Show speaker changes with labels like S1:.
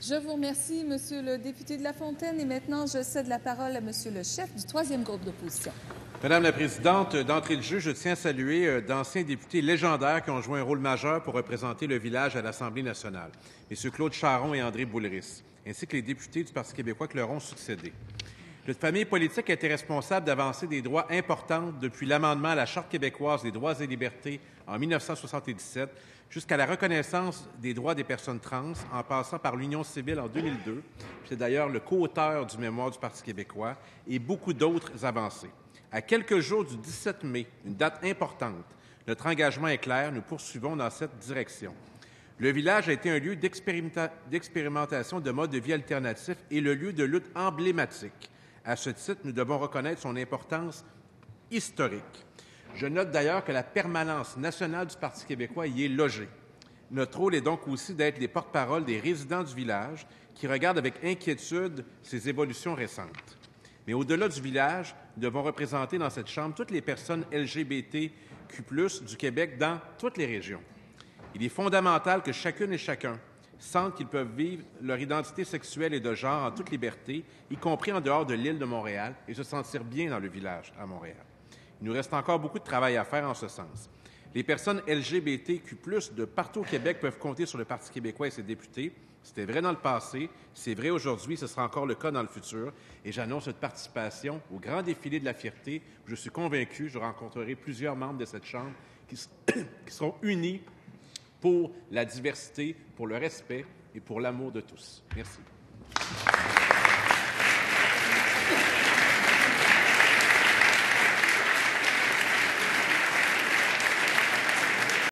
S1: Je vous remercie, Monsieur le député de La Fontaine. Et maintenant, je cède la parole à Monsieur le chef du troisième groupe d'opposition.
S2: Madame la Présidente, d'entrée de jeu, je tiens à saluer d'anciens députés légendaires qui ont joué un rôle majeur pour représenter le village à l'Assemblée nationale, M. Claude Charron et André Boulris, ainsi que les députés du Parti québécois qui leur ont succédé. Notre famille politique a été responsable d'avancer des droits importants depuis l'amendement à la Charte québécoise des droits et libertés en 1977 jusqu'à la reconnaissance des droits des personnes trans, en passant par l'Union civile en 2002. C'est d'ailleurs le co-auteur du mémoire du Parti québécois et beaucoup d'autres avancées. À quelques jours du 17 mai, une date importante, notre engagement est clair, nous poursuivons dans cette direction. Le village a été un lieu d'expérimentation de modes de vie alternatifs et le lieu de lutte emblématique. À ce titre, nous devons reconnaître son importance historique. Je note d'ailleurs que la permanence nationale du Parti québécois y est logée. Notre rôle est donc aussi d'être les porte-parole des résidents du village qui regardent avec inquiétude ces évolutions récentes. Mais au-delà du village, nous devons représenter dans cette Chambre toutes les personnes LGBTQ+, du Québec dans toutes les régions. Il est fondamental que chacune et chacun sentent qu'ils peuvent vivre leur identité sexuelle et de genre en toute liberté, y compris en dehors de l'île de Montréal, et se sentir bien dans le village à Montréal. Il nous reste encore beaucoup de travail à faire en ce sens. Les personnes LGBTQ+, de partout au Québec peuvent compter sur le Parti québécois et ses députés. C'était vrai dans le passé, c'est vrai aujourd'hui, ce sera encore le cas dans le futur. Et j'annonce cette participation au grand défilé de la fierté. Je suis convaincu, je rencontrerai plusieurs membres de cette Chambre qui seront unis pour la diversité, pour le respect et pour l'amour de tous. Merci.